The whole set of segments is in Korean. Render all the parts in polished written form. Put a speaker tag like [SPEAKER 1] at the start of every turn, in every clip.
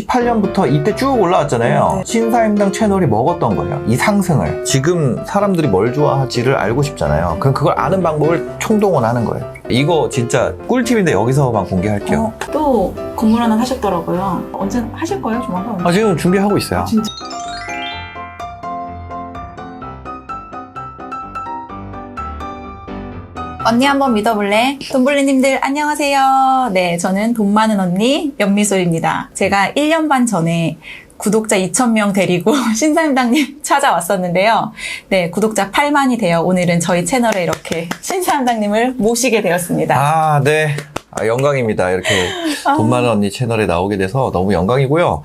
[SPEAKER 1] 2018년부터 이때 쭉 올라왔잖아요.
[SPEAKER 2] 네.
[SPEAKER 1] 신사임당 채널이 먹었던 거예요. 이 상승을. 지금 사람들이 뭘 좋아하지를 알고 싶잖아요. 그럼 그걸 아는 방법을 총동원하는 거예요. 이거 진짜 꿀팁인데 여기서만 공개할게요.
[SPEAKER 2] 또 건물 하나 사셨더라고요. 언제 하실 거예요, 조만간?
[SPEAKER 1] 아, 지금 준비하고 있어요.
[SPEAKER 2] 진짜. 언니 한번 믿어볼래? 돈블리님들 안녕하세요. 네, 저는 돈 많은 언니 연미소입니다. 제가 1년 반 전에 구독자 2,000명 데리고 신사임당님 찾아왔었는데요. 네, 구독자 8만이 되어 오늘은 저희 채널에 이렇게 신사임당님을 모시게 되었습니다.
[SPEAKER 1] 아, 네. 영광입니다. 이렇게 돈 많은 언니 채널에 나오게 돼서 너무 영광이고요.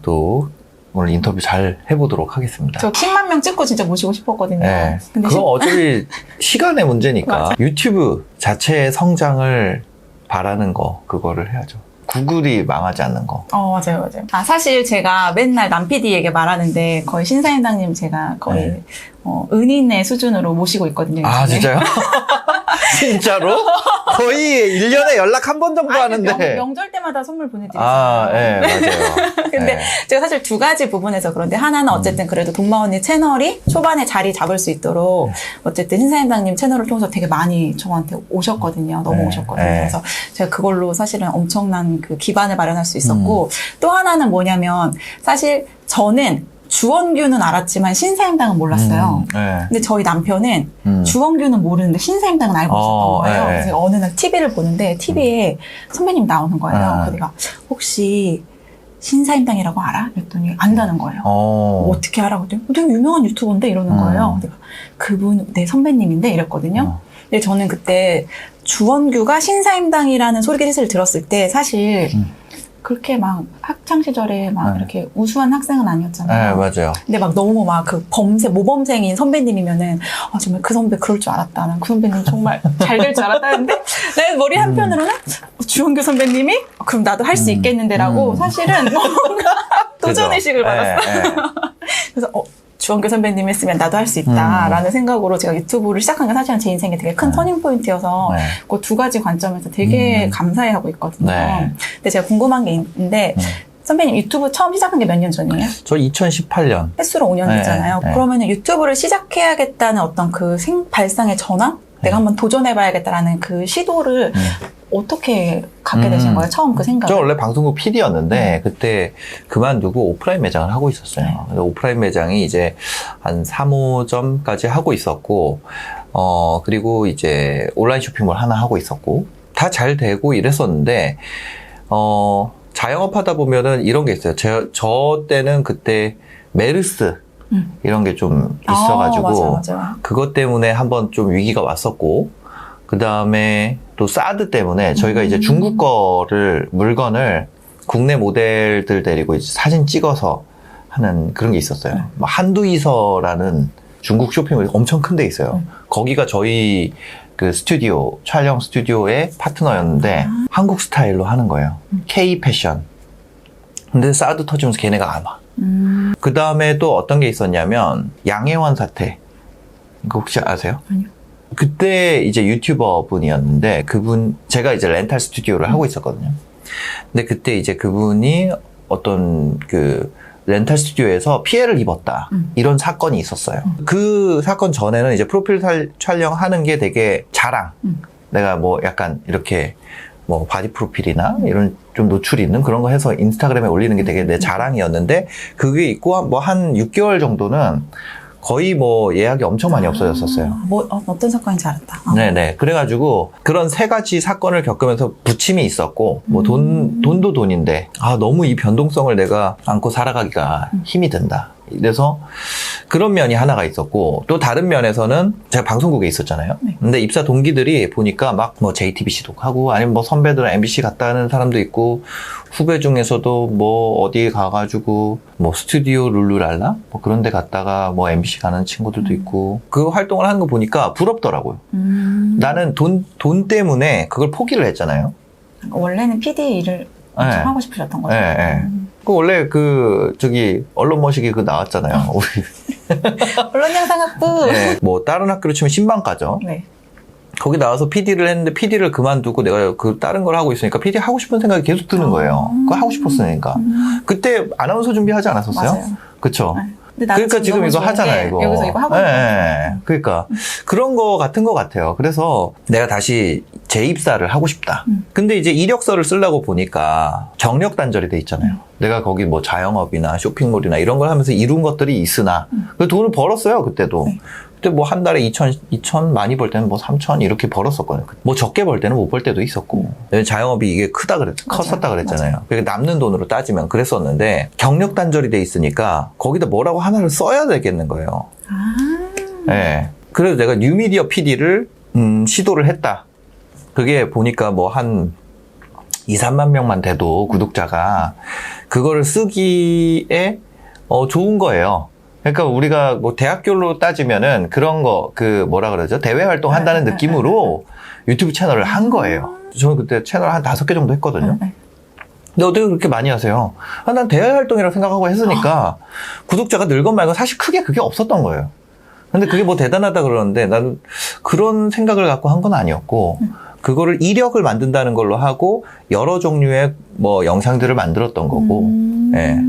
[SPEAKER 1] 또 오늘 인터뷰 잘 해보도록 하겠습니다.
[SPEAKER 2] 저 10만 명 찍고 진짜 모시고 싶었거든요.
[SPEAKER 1] 네.
[SPEAKER 2] 근데
[SPEAKER 1] 그건 어차피 시간의 문제니까.
[SPEAKER 2] 맞아.
[SPEAKER 1] 유튜브 자체의 성장을 바라는 거, 그거를 해야죠. 구글이 망하지 않는 거.
[SPEAKER 2] 맞아요. 사실 제가 맨날 남PD에게 말하는데 거의 신사임당님 제가 거의
[SPEAKER 1] 네.
[SPEAKER 2] 은인의 수준으로 모시고 있거든요.
[SPEAKER 1] 아,
[SPEAKER 2] 요즘에.
[SPEAKER 1] 진짜요? 진짜로? 거의 1년에 연락 한 번 정도 하는데.
[SPEAKER 2] 명절 때마다 선물 보내드리잖아요.
[SPEAKER 1] 아, 네, 맞아요.
[SPEAKER 2] 근데
[SPEAKER 1] 네.
[SPEAKER 2] 제가 사실 두 가지 부분에서 그런데 하나는 어쨌든 그래도 돈마 언니 채널이 초반에 자리 잡을 수 있도록 어쨌든 신사임당님 채널을 통해서 되게 많이 저한테 오셨거든요. 너무
[SPEAKER 1] 네.
[SPEAKER 2] 오셨거든요.
[SPEAKER 1] 네.
[SPEAKER 2] 그래서 제가 그걸로 사실은 엄청난 그 기반을 마련할 수 있었고 또 하나는 뭐냐면 사실 저는 주원규는 알았지만 신사임당은 몰랐어요.
[SPEAKER 1] 네.
[SPEAKER 2] 근데 저희 남편은 주원규는 모르는데 신사임당은 알고 있었던 거예요.
[SPEAKER 1] 네.
[SPEAKER 2] 그래서 어느 날 TV를 보는데 TV에 선배님 나오는 거예요. 그래서 내가 혹시 신사임당이라고 알아? 그랬더니 안다는 거예요. 어떻게 알아? 그랬더니 되게 유명한 유튜버인데 이러는 거예요. 내가 그분 내 선배님인데 이랬거든요. 근데 저는 그때 주원규가 신사임당이라는 소리를 들었을 때 사실 그렇게 막 학창 시절에 막 이렇게 우수한 학생은 아니었잖아요.
[SPEAKER 1] 네, 맞아요.
[SPEAKER 2] 근데 막 너무 막 그 모범생인 선배님이면은 정말 그 선배 그럴 줄 알았다. 난 그 선배님 정말 잘 될 줄 알았다. 근데 내 머리 한편으로는 주원규 선배님이 그럼 나도 할 수 있겠는데라고 사실은 뭔가 도전의식을 받았어요.
[SPEAKER 1] 네, 네.
[SPEAKER 2] 그래서 주원규 선배님 했으면 나도 할 수 있다라는 생각으로 제가 유튜브를 시작한 게 사실은 제 인생에 되게 큰 터닝포인트여서
[SPEAKER 1] 네.
[SPEAKER 2] 그 두 가지 관점에서 되게 감사해하고 있거든요.
[SPEAKER 1] 네.
[SPEAKER 2] 근데 제가 궁금한 게 있는데 선배님 유튜브 처음 시작한 게 몇 년 전이에요?
[SPEAKER 1] 저 2018년.
[SPEAKER 2] 횟수로 5년
[SPEAKER 1] 네,
[SPEAKER 2] 됐잖아요.
[SPEAKER 1] 네.
[SPEAKER 2] 그러면 유튜브를 시작해야겠다는 어떤 그 발상의 전환? 내가 한번 도전해봐야겠다라는 그 시도를 어떻게 갖게 되신 거예요? 처음 그 생각을?
[SPEAKER 1] 저 원래 방송국 PD였는데 그때 그만두고 오프라인 매장을 하고 있었어요. 그래서 오프라인 매장이 이제 한 3호점까지 하고 있었고 그리고 이제 온라인 쇼핑몰 하나 하고 있었고 다 잘 되고 이랬었는데 자영업 하다 보면은 이런 게 있어요. 저 때는 그때 메르스 이런 게 좀 있어가지고
[SPEAKER 2] 맞아.
[SPEAKER 1] 그것 때문에 한번 좀 위기가 왔었고 그 다음에 또 사드 때문에 저희가 이제 중국 물건을 국내 모델들 데리고 이제 사진 찍어서 하는 그런 게 있었어요. 뭐 한두이서라는 중국 쇼핑몰이 엄청 큰 데 있어요. 거기가 저희 그 촬영 스튜디오의 파트너였는데 한국 스타일로 하는 거예요. K 패션. 근데 사드 터지면서 걔네가 안 와. 그 다음에 또 어떤 게 있었냐면 양혜원 사태. 이거 혹시 아세요?
[SPEAKER 2] 아니요.
[SPEAKER 1] 그때 이제 유튜버 분이었는데 제가 이제 렌탈 스튜디오를 하고 있었거든요. 근데 그때 이제 그분이 어떤 그 렌탈 스튜디오에서 피해를 입었다. 이런 사건이 있었어요. 그 사건 전에는 이제 프로필 촬영하는 게 되게 자랑. 내가 뭐 약간 이렇게 뭐 바디 프로필이나 이런 좀 노출이 있는 그런 거 해서 인스타그램에 올리는 게 되게 내 자랑이었는데 그게 있고 뭐 한 6개월 정도는 거의 뭐 예약이 엄청 많이 없어졌었어요.
[SPEAKER 2] 어떤 사건인지 알았다.
[SPEAKER 1] 네네. 그래가지고 그런 세 가지 사건을 겪으면서 부침이 있었고 뭐 돈도 돈인데 너무 이 변동성을 내가 안고 살아가기가 힘이 든다. 그래서 그런 면이 하나가 있었고 또 다른 면에서는 제가 방송국에 있었잖아요.
[SPEAKER 2] 네.
[SPEAKER 1] 근데 입사 동기들이 보니까 막 뭐 JTBC도 하고 아니면 뭐 선배들은 MBC 갔다 하는 사람도 있고 후배 중에서도 뭐 어디에 가가지고 뭐 스튜디오 룰루랄라 뭐 그런 데 갔다가 뭐 MBC 가는 친구들도 있고 그 활동을 하는 거 보니까 부럽더라고요. 나는 돈 때문에 그걸 포기를 했잖아요.
[SPEAKER 2] 원래는 PD 일을 엄청
[SPEAKER 1] 네.
[SPEAKER 2] 하고 싶으셨던 거죠?
[SPEAKER 1] 네. 그 원래 언론 머시기 나왔잖아요. 우리
[SPEAKER 2] 언론영상학부.
[SPEAKER 1] 네. 뭐 다른 학교로 치면 신방과죠.
[SPEAKER 2] 네.
[SPEAKER 1] 거기 나와서 PD를 했는데 PD를 그만두고 내가 그 다른 걸 하고 있으니까 PD 하고 싶은 생각이 계속 드는 거예요. 그거 하고 싶었으니까. 그때 아나운서 준비하지 않았었어요?
[SPEAKER 2] 맞아요.
[SPEAKER 1] 그쵸?
[SPEAKER 2] 네. 근데 나는
[SPEAKER 1] 그러니까 지금
[SPEAKER 2] 너무
[SPEAKER 1] 이거
[SPEAKER 2] 좋은
[SPEAKER 1] 하잖아요,
[SPEAKER 2] 게
[SPEAKER 1] 이거.
[SPEAKER 2] 여기서 이거 하고
[SPEAKER 1] 예,
[SPEAKER 2] 있는
[SPEAKER 1] 예. 그러니까 그런 거 같은 것 같아요. 그래서 내가 다시 재입사를 하고 싶다. 근데 이제 이력서를 쓰려고 보니까 경력 단절이 돼 있잖아요. 내가 거기 뭐 자영업이나 쇼핑몰이나 이런 걸 하면서 이룬 것들이 있으나 그 돈을 벌었어요, 그때도.
[SPEAKER 2] 네.
[SPEAKER 1] 그때 뭐 한 달에 2천 많이 벌 때는 뭐 3천 이렇게 벌었었거든요. 뭐 적게 벌 때는 못 벌 때도 있었고. 자영업이 이게 컸었다 그랬잖아요. 그러니까 남는 돈으로 따지면 그랬었는데 경력 단절이 돼 있으니까 거기다 뭐라고 하나를 써야 되겠는 거예요. 네. 그래서 내가 뉴미디어 PD를 시도를 했다. 그게 보니까 뭐 한 2, 3만 명만 돼도 구독자가 그거를 쓰기에 좋은 거예요. 그러니까 우리가 뭐 대학교로 따지면은 그런 거, 뭐라 그러죠? 대외 활동 한다는 느낌으로 유튜브 채널을 한 거예요. 저는 그때 채널 한 5개 정도 했거든요. 근데 어떻게 그렇게 많이 하세요? 난 대외 활동이라고 생각하고 했으니까 구독자가 늘건 말건 사실 크게 그게 없었던 거예요. 근데 그게 뭐 대단하다 그러는데 나는 그런 생각을 갖고 한 건 아니었고 그거를 이력을 만든다는 걸로 하고 여러 종류의 뭐 영상들을 만들었던 거고 예.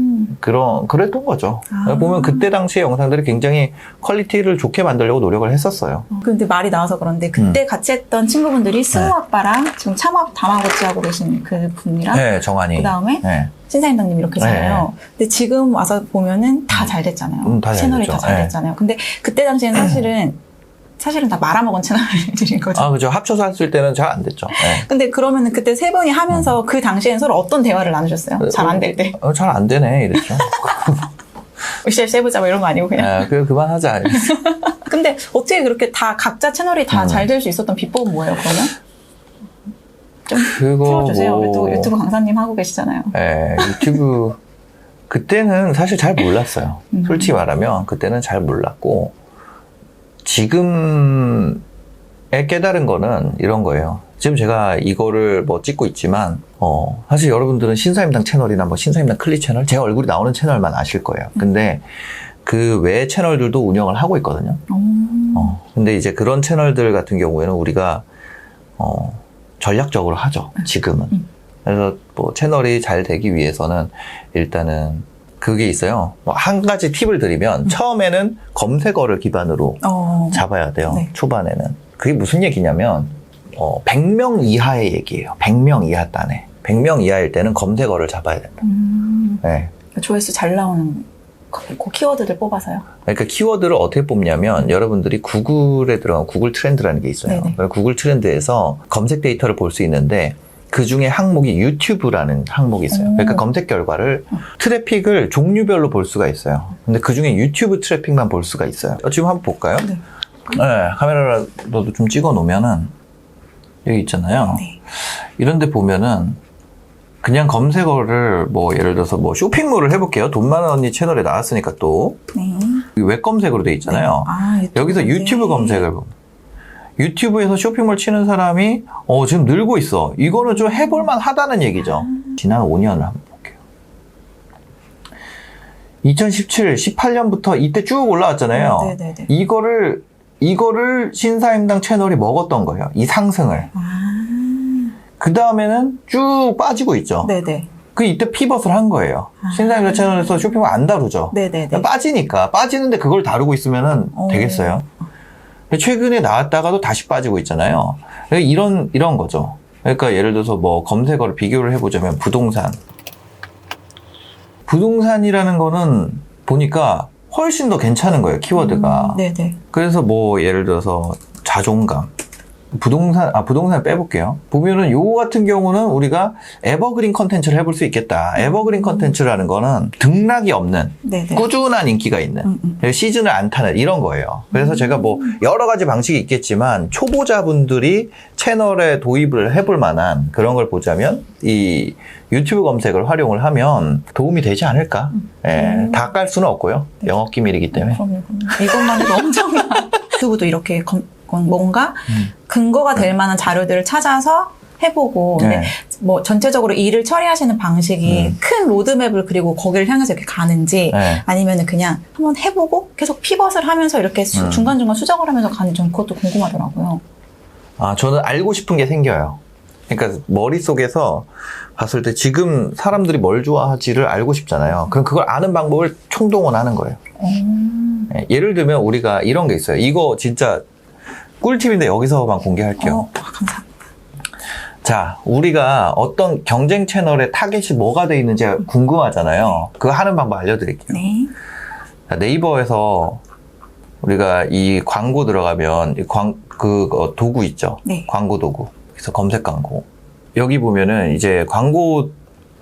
[SPEAKER 1] 그랬던 거죠. 보면 그때 당시의 영상들이 굉장히 퀄리티를 좋게 만들려고 노력을 했었어요.
[SPEAKER 2] 근데 말이 나와서 그런데 그때 같이 했던 친구분들이 승우 아빠랑 지금 참업 다마고치 하고 계신 그 분이랑
[SPEAKER 1] 네, 정한이.
[SPEAKER 2] 그 다음에
[SPEAKER 1] 네.
[SPEAKER 2] 신사임당님 이렇게잖아요. 근데 지금 와서 보면은 다 잘 됐잖아요.
[SPEAKER 1] 다 잘
[SPEAKER 2] 채널이
[SPEAKER 1] 됐죠.
[SPEAKER 2] 다 잘
[SPEAKER 1] 네.
[SPEAKER 2] 됐잖아요. 근데 그때 당시에는 사실은 다 말아먹은 채널들인 거죠.
[SPEAKER 1] 그죠. 합쳐서 했을 때는 잘 안 됐죠. 네.
[SPEAKER 2] 근데 그러면은 그때 세 분이 하면서 그 당시에는 서로 어떤 대화를 나누셨어요? 잘 안 될 때.
[SPEAKER 1] 잘 안 되네, 이랬죠.
[SPEAKER 2] 으쌰으쌰 해보자 뭐 이런 거 아니고 그냥.
[SPEAKER 1] 그만하자.
[SPEAKER 2] 근데 어떻게 그렇게 다 각자 채널이 다 잘 될 수 있었던 비법은 뭐예요, 그러면? 좀 풀어주세요. 우리 또 유튜브 강사님 하고 계시잖아요.
[SPEAKER 1] 네, 유튜브 그때는 사실 잘 몰랐어요. 솔직히 말하면 그때는 잘 몰랐고 지금에 깨달은 거는 이런 거예요. 지금 제가 이거를 뭐 찍고 있지만 사실 여러분들은 신사임당 채널이나 뭐 신사임당 클리 채널 제 얼굴이 나오는 채널만 아실 거예요. 근데 그 외 채널들도 운영을 하고 있거든요. 근데 이제 그런 채널들 같은 경우에는 우리가 전략적으로 하죠. 지금은. 그래서 뭐 채널이 잘 되기 위해서는 일단은 그게 있어요. 한 가지 팁을 드리면 처음에는 검색어를 기반으로 잡아야 돼요. 네. 초반에는. 그게 무슨 얘기냐면 100명 이하의 얘기예요. 100명 이하 단에. 100명 이하일 때는 검색어를 잡아야 된다. 네.
[SPEAKER 2] 조회수 잘 나오는 그 키워드를 뽑아서요?
[SPEAKER 1] 그러니까 키워드를 어떻게 뽑냐면 여러분들이 구글에 들어가면 구글 트렌드라는 게 있어요. 구글 트렌드에서 검색 데이터를 볼 수 있는데 그 중에 항목이 유튜브라는 항목이 있어요. 그러니까 검색 결과를 트래픽을 종류별로 볼 수가 있어요. 근데 그 중에 유튜브 트래픽만 볼 수가 있어요. 지금 한번 볼까요? 네. 네, 카메라라도 좀 찍어 놓으면은 여기 있잖아요. 네. 이런 데 보면은 그냥 검색어를 뭐 예를 들어서 뭐 쇼핑몰을 해볼게요. 돈 많은 언니 채널에 나왔으니까 또 웹 검색으로 돼 있잖아요. 네. 여기서 유튜브 검색을 보면 유튜브에서 쇼핑몰 치는 사람이 지금 늘고 있어. 이거는 좀 해볼만 하다는 얘기죠. 지난 5년을 한번 볼게요. 2017, 18년부터 이때 쭉 올라왔잖아요. 이거를 신사임당 채널이 먹었던 거예요. 이 상승을. 그 다음에는 쭉 빠지고 있죠. 이때 피벗을 한 거예요. 신사임당 채널에서 쇼핑몰 안 다루죠. 빠지니까. 빠지는데 그걸 다루고 있으면은 되겠어요? 최근에 나왔다가도 다시 빠지고 있잖아요. 이런 거죠. 그러니까 예를 들어서 뭐 검색어를 비교를 해보자면 부동산이라는 거는 보니까 훨씬 더 괜찮은 거예요, 키워드가. 그래서 뭐 예를 들어서 자존감. 부동산 빼볼게요. 보면은 요거 같은 경우는 우리가 에버그린 컨텐츠를 해볼 수 있겠다. 에버그린 컨텐츠라는 거는 등락이 없는 꾸준한 인기가 있는 시즌을 안 타는 이런 거예요. 그래서 제가 뭐 여러 가지 방식이 있겠지만 초보자분들이 채널에 도입을 해볼 만한 그런 걸 보자면 이 유튜브 검색을 활용을 하면 도움이 되지 않을까. 다 깔 수는 없고요. 영업 기밀이기 때문에.
[SPEAKER 2] 이것만 해도 엄청나. 유튜브도 이렇게 뭔가 근거가 될 만한 자료들을 찾아서 해보고 근데 뭐 전체적으로 일을 처리하시는 방식이 큰 로드맵을 그리고 거기를 향해서 이렇게 가는지 아니면은 그냥 한번 해보고 계속 피벗을 하면서 이렇게 중간중간 수정을 하면서 가는지 좀 그것도 궁금하더라고요.
[SPEAKER 1] 저는 알고 싶은 게 생겨요. 그러니까 머릿속에서 봤을 때 지금 사람들이 뭘 좋아하지를 알고 싶잖아요. 그럼 그걸 아는 방법을 총동원하는 거예요. 네, 예를 들면 우리가 이런 게 있어요. 이거 진짜 꿀팁인데 여기서만 공개할게요.
[SPEAKER 2] 감사합니다.
[SPEAKER 1] 자, 우리가 어떤 경쟁 채널의 타겟이 뭐가 돼 있는지 궁금하잖아요. 그거 하는 방법 알려드릴게요.
[SPEAKER 2] 네.
[SPEAKER 1] 네이버에서 우리가 이 광고 들어가면 도구 있죠.
[SPEAKER 2] 네.
[SPEAKER 1] 광고 도구. 그래서 검색 광고. 여기 보면은 이제 광고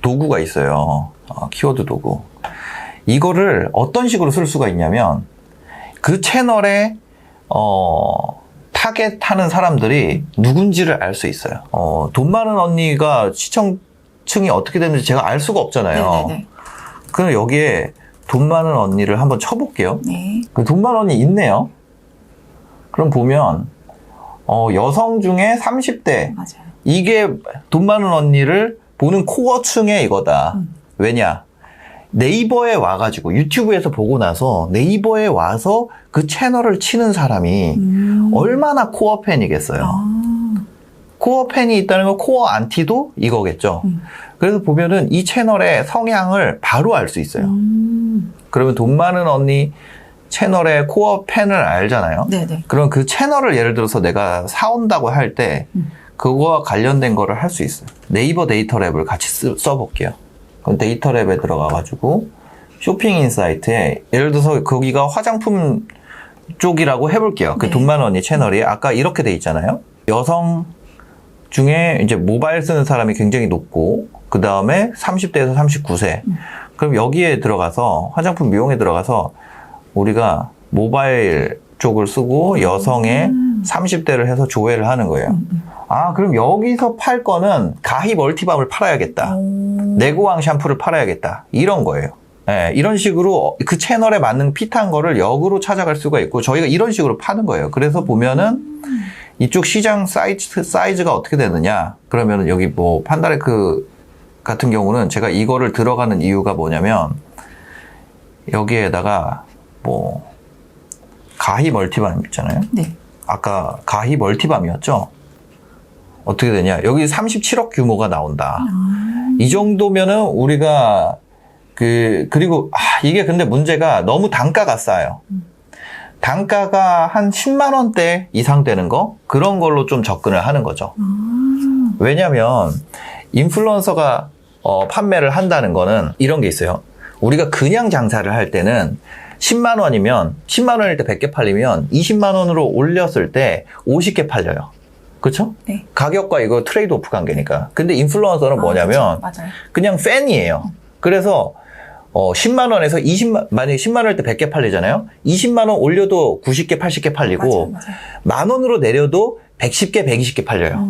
[SPEAKER 1] 도구가 있어요. 키워드 도구. 이거를 어떤 식으로 쓸 수가 있냐면 그 채널에 타겟하는 사람들이 누군지를 알 수 있어요. 돈 많은 언니가 시청층이 어떻게 되는지 제가 알 수가 없잖아요.
[SPEAKER 2] 네네네.
[SPEAKER 1] 그럼 여기에 돈 많은 언니를 한번 쳐볼게요.
[SPEAKER 2] 네.
[SPEAKER 1] 돈 많은 언니 있네요. 그럼 보면 여성 중에 30대
[SPEAKER 2] 맞아요.
[SPEAKER 1] 이게 돈 많은 언니를 보는 코어층의 이거다. 왜냐? 네이버에 와가지고 유튜브에서 보고 나서 네이버에 와서 그 채널을 치는 사람이 얼마나 코어 팬이겠어요. 코어 팬이 있다는 건 코어 안티도 이거겠죠. 그래서 보면은 이 채널의 성향을 바로 알 수 있어요. 그러면 돈 많은 언니 채널의 코어 팬을 알잖아요.
[SPEAKER 2] 네네.
[SPEAKER 1] 그럼 그 채널을 예를 들어서 내가 사온다고 할 때 그거와 관련된 거를 할 수 있어요. 네이버 데이터 랩을 같이 써볼게요. 그럼 데이터 랩에 들어가가지고 쇼핑 인사이트에 예를 들어서 거기가 화장품 쪽이라고 해볼게요. 그
[SPEAKER 2] 네.
[SPEAKER 1] 돈 많은 언니 채널이 아까 이렇게 돼 있잖아요. 여성 중에 이제 모바일 쓰는 사람이 굉장히 높고 그 다음에 30대에서 39세. 그럼 여기에 들어가서 화장품 미용에 들어가서 우리가 모바일 쪽을 쓰고 여성의 30대를 해서 조회를 하는 거예요. 그럼 여기서 팔 거는 가히 멀티밤을 팔아야겠다. 내고왕 샴푸를 팔아야겠다. 이런 거예요. 네, 이런 식으로 그 채널에 맞는 핏한 거를 역으로 찾아갈 수가 있고 저희가 이런 식으로 파는 거예요. 그래서 보면은 이쪽 시장 사이즈가 어떻게 되느냐. 그러면은 여기 뭐 판다레크 같은 경우는 제가 이거를 들어가는 이유가 뭐냐면 여기에다가 뭐 가히 멀티밤 있잖아요.
[SPEAKER 2] 네.
[SPEAKER 1] 아까 가히 멀티밤이었죠. 어떻게 되냐. 여기 37억 규모가 나온다. 이 정도면은 우리가 그리고 이게 근데 문제가 너무 단가가 싸요. 단가가 한 10만 원대 이상 되는 거 그런 걸로 좀 접근을 하는 거죠. 왜냐면 인플루언서가 판매를 한다는 거는 이런 게 있어요. 우리가 그냥 장사를 할 때는 10만 원이면 10만 원일 때 100개 팔리면 20만 원으로 올렸을 때 50개 팔려요. 그렇죠?
[SPEAKER 2] 네.
[SPEAKER 1] 가격과 이거 트레이드 오프 관계니까. 근데 인플루언서는 뭐냐면
[SPEAKER 2] 그렇죠. 맞아요.
[SPEAKER 1] 그냥 팬이에요. 그래서 10만 원에서 만약에 10만 원일 때 100개 팔리잖아요. 20만 원 올려도 90개, 80개 팔리고
[SPEAKER 2] 맞아요.
[SPEAKER 1] 만 원으로 내려도 110개, 120개 팔려요.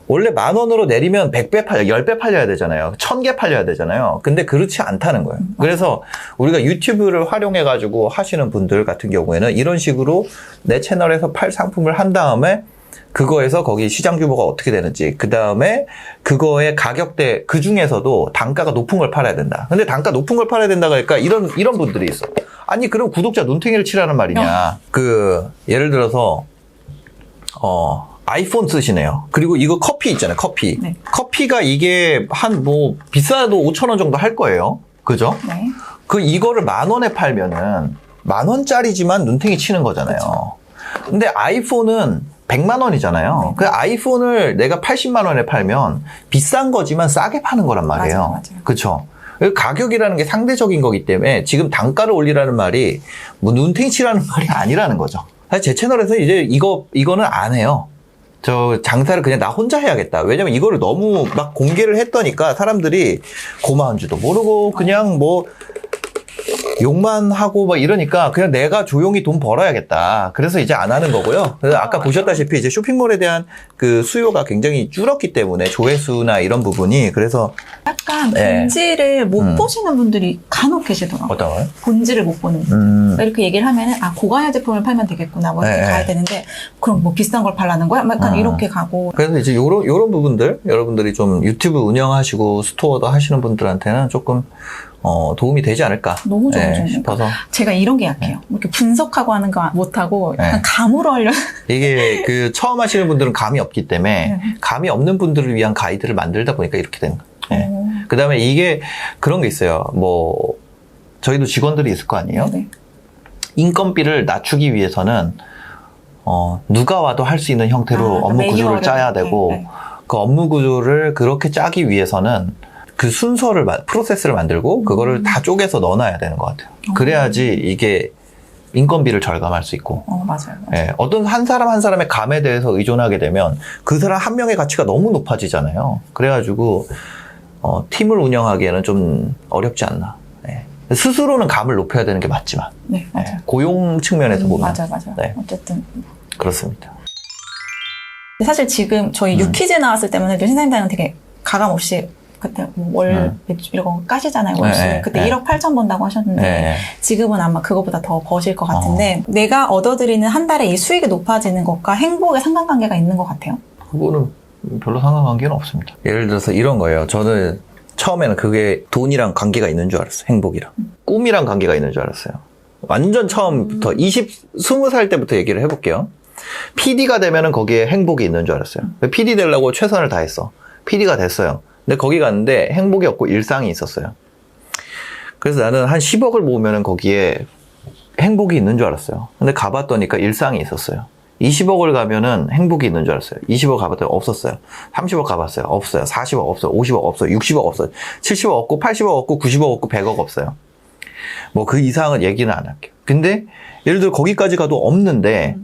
[SPEAKER 1] 원래 만 원으로 내리면 100배 팔려, 10배 팔려야 되잖아요. 1000개 팔려야 되잖아요. 근데 그렇지 않다는 거예요. 그래서 우리가 유튜브를 활용해가지고 하시는 분들 같은 경우에는 이런 식으로 내 채널에서 팔 상품을 한 다음에 그거에서 거기 시장 규모가 어떻게 되는지, 그 다음에 그거의 가격대, 그 중에서도 단가가 높은 걸 팔아야 된다. 근데 단가 높은 걸 팔아야 된다 그러니까 이런 분들이 있어. 아니, 그럼 구독자 눈탱이를 치라는 말이냐. 예를 들어서, 아이폰 쓰시네요. 그리고 이거 커피 있잖아요, 커피.
[SPEAKER 2] 네.
[SPEAKER 1] 커피가 이게 비싸도 5,000원 정도 할 거예요. 그죠?
[SPEAKER 2] 네.
[SPEAKER 1] 이거를 만 원에 팔면은, 만 원짜리지만 눈탱이 치는 거잖아요.
[SPEAKER 2] 그쵸.
[SPEAKER 1] 근데 아이폰은 100만 원이잖아요.
[SPEAKER 2] 네.
[SPEAKER 1] 그 아이폰을 내가 80만 원에 팔면 비싼 거지만 싸게 파는 거란 말이에요.
[SPEAKER 2] 맞아요.
[SPEAKER 1] 그렇죠? 가격이라는 게 상대적인 거기 때문에 지금 단가를 올리라는 말이 뭐 눈탱이 치라는 말이 아니라는 거죠. 사실 제 채널에서 이제 이거는 안 해요. 저 장사를 그냥 나 혼자 해야겠다. 왜냐면 이거를 너무 막 공개를 했더니까 사람들이 고마운 줄도 모르고 그냥 뭐 욕만 하고 막 이러니까 그냥 내가 조용히 돈 벌어야겠다. 그래서 이제 안 하는 거고요. 그래서 아까 보셨다시피 이제 쇼핑몰에 대한 그 수요가 굉장히 줄었기 때문에 조회수나 이런 부분이 그래서
[SPEAKER 2] 약간
[SPEAKER 1] 네.
[SPEAKER 2] 본질을 못 보시는 분들이 간혹 계시더라고요.
[SPEAKER 1] 어떤 거요?
[SPEAKER 2] 본질을 못 보는 분. 이렇게 얘기를 하면은 고가의 제품을 팔면 되겠구나 뭐 이렇게
[SPEAKER 1] 네.
[SPEAKER 2] 가야 되는데 그럼 뭐 비싼 걸 팔라는 거야? 막 약간 이렇게 가고.
[SPEAKER 1] 그래서 이제 요런 부분들 여러분들이 좀 유튜브 운영하시고 스토어도 하시는 분들한테는 조금 도움이 되지 않을까
[SPEAKER 2] 너무 좋은
[SPEAKER 1] 싶어서.
[SPEAKER 2] 제가 이런 게 약해요. 이렇게 분석하고 하는 거 못하고 약간 감으로 하려고.
[SPEAKER 1] 이게 그 처음 하시는 분들은 감이 없기 때문에 감이 없는 분들을 위한 가이드를 만들다 보니까 이렇게 되는 거예요. 그 다음에 이게 그런 게 있어요. 뭐 저희도 직원들이 있을 거 아니에요?
[SPEAKER 2] 네.
[SPEAKER 1] 인건비를 낮추기 위해서는 누가 와도 할 수 있는 형태로 업무 구조를 짜야 되고 그 업무 구조를 그렇게 짜기 위해서는 그 순서를 프로세스를 만들고 그거를 다 쪼개서 넣어놔야 되는 것 같아요. 그래야지 이게 인건비를 절감할 수 있고.
[SPEAKER 2] 맞아요.
[SPEAKER 1] 예, 어떤 한 사람 한 사람의 감에 대해서 의존하게 되면 그 사람 한 명의 가치가 너무 높아지잖아요. 그래가지고 팀을 운영하기에는 좀 어렵지 않나. 예. 스스로는 감을 높여야 되는 게 맞지만.
[SPEAKER 2] 네, 맞아요.
[SPEAKER 1] 예, 고용 측면에서 보면.
[SPEAKER 2] 맞아요.
[SPEAKER 1] 네.
[SPEAKER 2] 어쨌든.
[SPEAKER 1] 그렇습니다.
[SPEAKER 2] 사실 지금 저희 유퀴즈 나왔을 때만 해도 신사임당은 되게 가감 없이 그때 월 매출 이런 거 까시잖아요. 월수. 그때 1억 8천 번다고 하셨는데 지금은 아마 그거보다 더 버실 것 같은데 내가 얻어들이는 한 달에 이 수익이 높아지는 것과 행복의 상관관계가 있는 것 같아요.
[SPEAKER 1] 그거는 별로 상관관계는 없습니다. 예를 들어서 이런 거예요. 저는 처음에는 그게 돈이랑 관계가 있는 줄 알았어요. 행복이랑. 꿈이랑 관계가 있는 줄 알았어요. 완전 처음부터 20살 때부터 얘기를 해볼게요. PD가 되면은 거기에 행복이 있는 줄 알았어요. PD 되려고 최선을 다했어. PD가 됐어요. 근데 거기 갔는데 행복이 없고 일상이 있었어요. 그래서 나는 한 10억을 모으면은 거기에 행복이 있는 줄 알았어요. 근데 가봤더니까 일상이 있었어요. 20억을 가면은 행복이 있는 줄 알았어요. 20억 가봤더니 없었어요. 30억 가봤어요. 없어요. 40억 없어요. 50억 없어요. 60억 없어요. 70억 없고 80억 없고 90억 없고 100억 없어요. 뭐 그 이상은 얘기는 안 할게요. 근데 예를 들어 거기까지 가도 없는데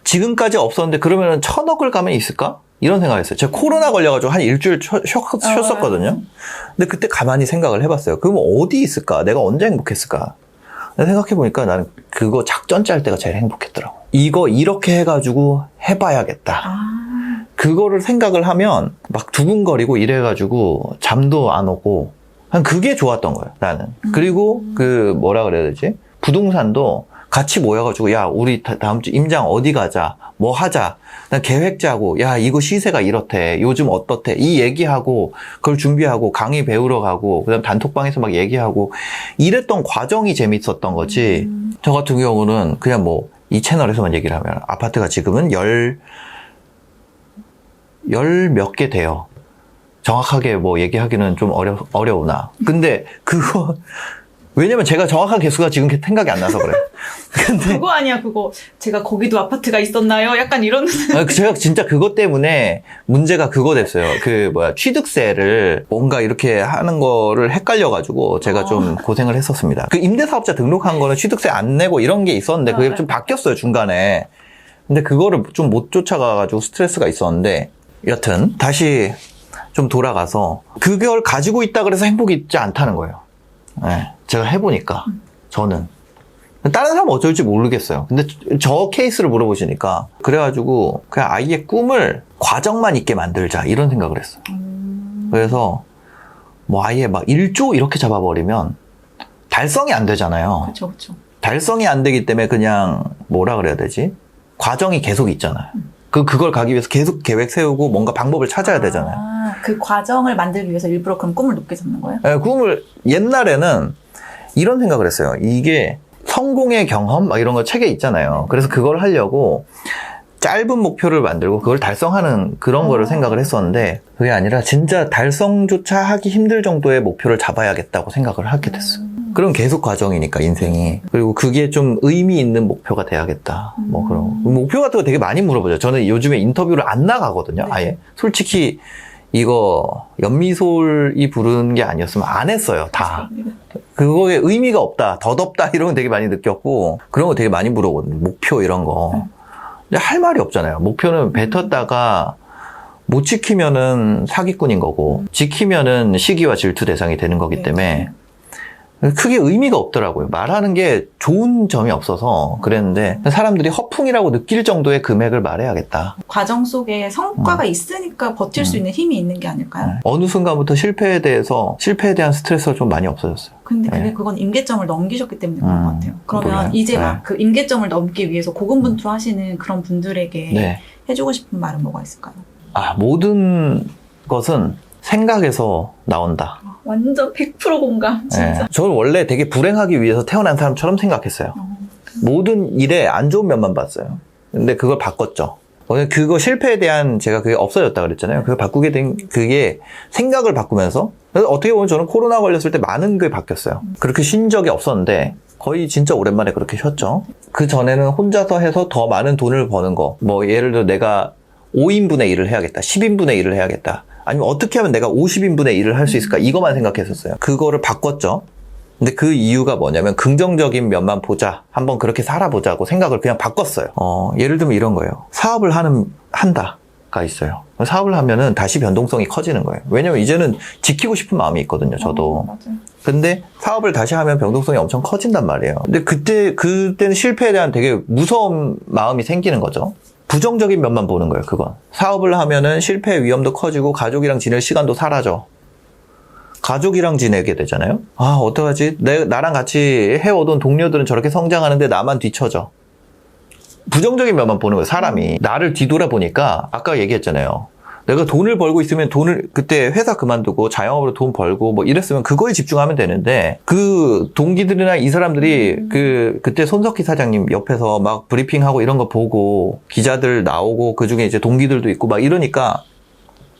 [SPEAKER 1] 지금까지 없었는데 그러면은 1000억을 가면 있을까? 이런 생각을 했어요. 제가 코로나 걸려가지고 한 일주일 쉬었었거든요. 근데 그때 가만히 생각을 해봤어요. 그럼 어디 있을까? 내가 언제 행복했을까? 생각해보니까 나는 그거 작전 짤 때가 제일 행복했더라고. 이거 이렇게 해가지고 해봐야겠다. 그거를 생각을 하면 막 두근거리고 이래가지고 잠도 안 오고 그게 좋았던 거예요, 나는. 그리고 그 뭐라 그래야 되지? 부동산도 같이 모여가지고 야 우리 다음 주 임장 어디 가자 뭐 하자 난 계획 짜고 야 이거 시세가 이렇대 요즘 어떻대 이 얘기하고 그걸 준비하고 강의 배우러 가고 그다음 단톡방에서 막 얘기하고 이랬던 과정이 재밌었던 거지. 저 같은 경우는 그냥 뭐 이 채널에서만 얘기를 하면 아파트가 지금은 열 몇 개 돼요. 정확하게 뭐 얘기하기는 좀 어려우나 근데 그거 왜냐면 제가 정확한 개수가 지금 생각이 안 나서 그래요. 근데
[SPEAKER 2] 그거 아니야, 그거. 제가 거기도 아파트가 있었나요? 약간 이런.
[SPEAKER 1] 제가 진짜 그것 때문에 문제가 그거 됐어요. 취득세를 뭔가 이렇게 하는 거를 헷갈려가지고 제가 좀 고생을 했었습니다. 그 임대사업자 등록한 거는 취득세 안 내고 이런 게 있었는데 그게 좀 바뀌었어요, 중간에. 근데 그거를 좀 못 쫓아가가지고 스트레스가 있었는데 여튼 다시 좀 돌아가서 그걸 가지고 있다 그래서 행복이 있지 않다는 거예요. 네, 제가 해보니까 저는 다른 사람은 어쩔지 모르겠어요. 근데 저 케이스를 물어보시니까 그래가지고 그냥 아이의 꿈을 과정만 있게 만들자 이런 생각을 했어요. 그래서 뭐 아예 막 1조 이렇게 잡아버리면 달성이 안 되잖아요.
[SPEAKER 2] 그렇죠.
[SPEAKER 1] 달성이 안 되기 때문에 그냥 뭐라 그래야 되지? 과정이 계속 있잖아요. 그걸 가기 위해서 계속 계획 세우고 뭔가 방법을 찾아야 되잖아요.
[SPEAKER 2] 그 과정을 만들기 위해서 일부러 그럼 꿈을 높게 잡는 거예요?
[SPEAKER 1] 네, 꿈을 옛날에는 이런 생각을 했어요. 이게 성공의 경험 막 이런 거 책에 있잖아요. 그래서 그걸 하려고 짧은 목표를 만들고 그걸 달성하는 그런 거를 생각을 했었는데 그게 아니라 진짜 달성조차 하기 힘들 정도의 목표를 잡아야겠다고 생각을 하게 됐어요. 그럼 계속 과정이니까 인생이. 그리고 그게 좀 의미 있는 목표가 돼야겠다. 뭐 그런 목표 같은 거 되게 많이 물어보죠. 저는 요즘에 인터뷰를 안 나가거든요. 아예. 솔직히 이거 연미솔이 부른 게 아니었으면 안 했어요. 다. 그거에 의미가 없다. 덧없다. 이런 거 되게 많이 느꼈고 그런 거 되게 많이 물어보거든요. 목표 이런 거. 근데 할 말이 없잖아요. 목표는 뱉었다가 못 지키면은 사기꾼인 거고 지키면은 시기와 질투 대상이 되는 거기 때문에 크게 의미가 없더라고요. 말하는 게 좋은 점이 없어서 그랬는데 사람들이 허풍이라고 느낄 정도의 금액을 말해야겠다.
[SPEAKER 2] 과정 속에 성과가 있으니까 버틸 수 있는 힘이 있는 게 아닐까요?
[SPEAKER 1] 어느 순간부터 실패에 대한 스트레스가 좀 많이 없어졌어요.
[SPEAKER 2] 근데 그건 임계점을 넘기셨기 때문에 그런 것 같아요. 그러면
[SPEAKER 1] 몰라요.
[SPEAKER 2] 이제 막 그 임계점을 넘기 위해서 고군분투하시는 그런 분들에게 해주고 싶은 말은 뭐가 있을까요?
[SPEAKER 1] 모든 것은 생각에서 나온다.
[SPEAKER 2] 완전 100% 공감, 진짜.
[SPEAKER 1] 예. 저는 원래 되게 불행하기 위해서 태어난 사람처럼 생각했어요. 모든 일에 안 좋은 면만 봤어요. 근데 그걸 바꿨죠. 오늘 그거 실패에 대한 제가 그게 없어졌다 그랬잖아요. 그걸 바꾸게 된 그게 생각을 바꾸면서 그래서 어떻게 보면 저는 코로나 걸렸을 때 많은 게 바뀌었어요. 그렇게 쉰 적이 없었는데 거의 진짜 오랜만에 그렇게 쉬었죠. 그 전에는 혼자서 해서 더 많은 돈을 버는 거. 뭐 예를 들어 내가 5인분의 일을 해야겠다. 10인분의 일을 해야겠다. 아니면 어떻게 하면 내가 50인분의 일을 할 수 있을까? 이것만 생각했었어요. 그거를 바꿨죠. 근데 그 이유가 뭐냐면 긍정적인 면만 보자. 한번 그렇게 살아보자고 생각을 그냥 바꿨어요. 예를 들면 이런 거예요. 사업을 한다가 있어요. 사업을 하면은 다시 변동성이 커지는 거예요. 왜냐면 이제는 지키고 싶은 마음이 있거든요, 저도.
[SPEAKER 2] 맞아요.
[SPEAKER 1] 근데 사업을 다시 하면 변동성이 엄청 커진단 말이에요. 근데 그때는 실패에 대한 되게 무서운 마음이 생기는 거죠. 부정적인 면만 보는 거예요, 그건. 사업을 하면은 실패 위험도 커지고 가족이랑 지낼 시간도 사라져. 가족이랑 지내게 되잖아요. 아, 어떡하지? 나랑 같이 해오던 동료들은 저렇게 성장하는데 나만 뒤처져. 부정적인 면만 보는 거예요, 사람이. 나를 뒤돌아보니까 아까 얘기했잖아요. 내가 돈을 벌고 있으면 그때 회사 그만두고 자영업으로 돈 벌고 뭐 이랬으면 그거에 집중하면 되는데 그 동기들이나 이 사람들이 그때 손석희 사장님 옆에서 막 브리핑하고 이런 거 보고 기자들 나오고 그 중에 이제 동기들도 있고 막 이러니까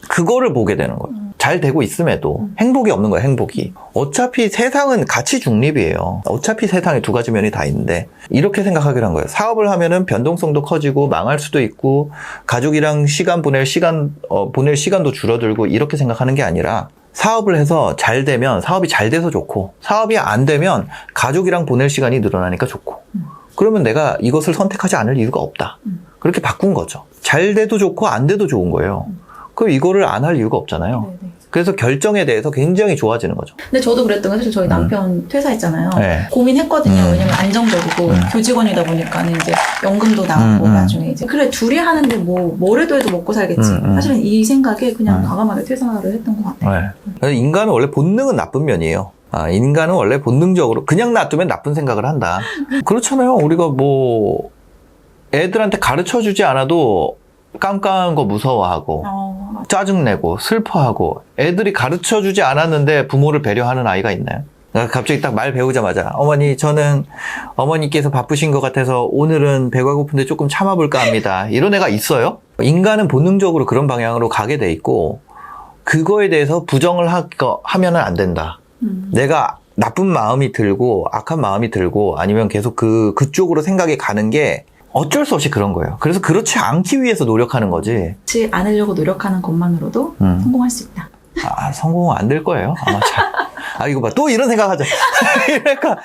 [SPEAKER 1] 그거를 보게 되는 거예요. 잘 되고 있음에도 행복이 없는 거예요, 행복이. 어차피 세상은 가치 중립이에요. 어차피 세상에 두 가지 면이 다 있는데 이렇게 생각하기로 한 거예요. 사업을 하면은 변동성도 커지고 망할 수도 있고 가족이랑 보낼 시간도 줄어들고 이렇게 생각하는 게 아니라 사업을 해서 잘 되면 사업이 잘 돼서 좋고 사업이 안 되면 가족이랑 보낼 시간이 늘어나니까 좋고 그러면 내가 이것을 선택하지 않을 이유가 없다. 그렇게 바꾼 거죠. 잘 돼도 좋고 안 돼도 좋은 거예요. 그럼 이거를 안 할 이유가 없잖아요.
[SPEAKER 2] 네네.
[SPEAKER 1] 그래서 결정에 대해서 굉장히 좋아지는 거죠.
[SPEAKER 2] 근데 저도 그랬던 게 사실 저희 남편 퇴사했잖아요.
[SPEAKER 1] 네.
[SPEAKER 2] 고민했거든요. 왜냐면 안정적이고 교직원이다 보니까는 이제 연금도 나오고 나중에 이제 그래 둘이 하는데 뭐래도 해도 먹고 살겠지. 사실은 이 생각에 그냥 과감하게 퇴사를 했던 것 같아요.
[SPEAKER 1] 네. 인간은 원래 본능은 나쁜 면이에요. 인간은 원래 본능적으로 그냥 놔두면 나쁜 생각을 한다. 그렇잖아요. 우리가 뭐 애들한테 가르쳐주지 않아도 깜깜한 거 무서워하고 짜증내고 슬퍼하고 애들이 가르쳐주지 않았는데 부모를 배려하는 아이가 있나요? 갑자기 딱 말 배우자마자 어머니 저는 어머니께서 바쁘신 것 같아서 오늘은 배가 고픈데 조금 참아볼까 합니다. 이런 애가 있어요? 인간은 본능적으로 그런 방향으로 가게 돼 있고 그거에 대해서 부정을 하면은 안 된다. 내가 나쁜 마음이 들고 악한 마음이 들고 아니면 계속 그쪽으로 생각이 가는 게 어쩔 수 없이 그런 거예요. 그래서 그렇지 않기 위해서 노력하는 거지.
[SPEAKER 2] 그렇지 않으려고 노력하는 것만으로도 성공할 수 있다.
[SPEAKER 1] 성공은 안 될 거예요. 아마 이거 봐. 또 이런 생각하자. 이러니까.